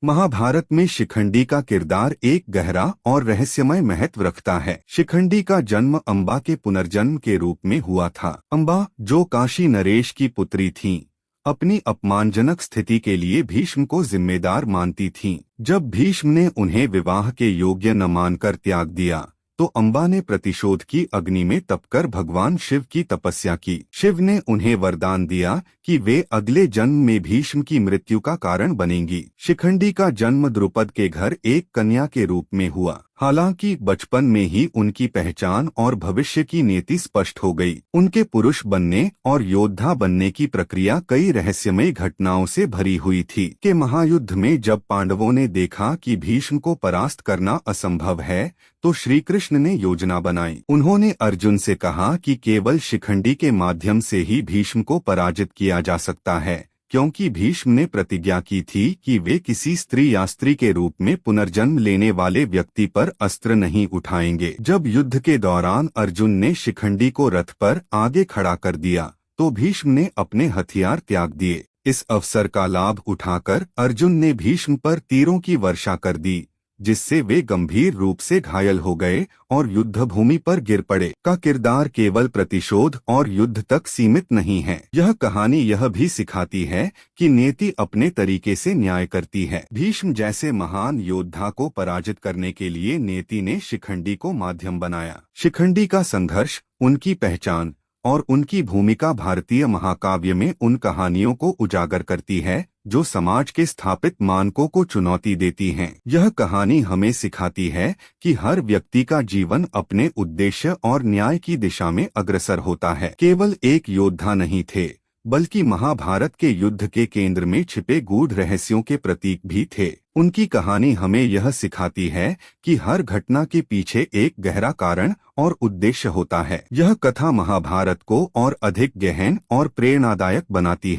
महाभारत में शिखंडी का किरदार एक गहरा और रहस्यमय महत्व रखता है। शिखंडी का जन्म अम्बा के पुनर्जन्म के रूप में हुआ था। अम्बा, जो काशी नरेश की पुत्री थीं, अपनी अपमानजनक स्थिति के लिए भीष्म को जिम्मेदार मानती थीं। जब भीष्म ने उन्हें विवाह के योग्य न मानकर त्याग दिया, तो अम्बा ने प्रतिशोध की अग्नि में तपकर भगवान शिव की तपस्या की। शिव ने उन्हें वरदान दिया कि वे अगले जन्म में भीष्म की मृत्यु का कारण बनेंगी। शिखंडी का जन्म द्रुपद के घर एक कन्या के रूप में हुआ। हालांकि बचपन में ही उनकी पहचान और भविष्य की नीति स्पष्ट हो गई। उनके पुरुष बनने और योद्धा बनने की प्रक्रिया कई रहस्यमय घटनाओं से भरी हुई थी। के महायुद्ध में जब पांडवों ने देखा कि भीष्म को परास्त करना असंभव है, तो श्री कृष्ण ने योजना बनाई। उन्होंने अर्जुन से कहा कि केवल शिखंडी के माध्यम से ही भीष्म को पराजित किया जा सकता है, क्योंकि भीष्म ने प्रतिज्ञा की थी कि वे किसी स्त्री या स्त्री के रूप में पुनर्जन्म लेने वाले व्यक्ति पर अस्त्र नहीं उठाएंगे। जब युद्ध के दौरान अर्जुन ने शिखंडी को रथ पर आगे खड़ा कर दिया, तो भीष्म ने अपने हथियार त्याग दिए। इस अवसर का लाभ उठाकर अर्जुन ने भीष्म पर तीरों की वर्षा कर दी, जिससे वे गंभीर रूप से घायल हो गए और युद्धभूमि पर गिर पड़े। का किरदार केवल प्रतिशोध और युद्ध तक सीमित नहीं है। यह कहानी यह भी सिखाती है कि नियति अपने तरीके से न्याय करती है। भीष्म जैसे महान योद्धा को पराजित करने के लिए नियति ने शिखंडी को माध्यम बनाया। शिखंडी का संघर्ष, उनकी पहचान और उनकी भूमिका भारतीय महाकाव्य में उन कहानियों को उजागर करती है जो समाज के स्थापित मानकों को चुनौती देती हैं। यह कहानी हमें सिखाती है कि हर व्यक्ति का जीवन अपने उद्देश्य और न्याय की दिशा में अग्रसर होता है। केवल एक योद्धा नहीं थे, बल्कि महाभारत के युद्ध के केंद्र में छिपे गूढ़ रहस्यों के प्रतीक भी थे। उनकी कहानी हमें यह सिखाती है कि हर घटना के पीछे एक गहरा कारण और उद्देश्य होता है। यह कथा महाभारत को और अधिक गहन और प्रेरणादायक बनाती है।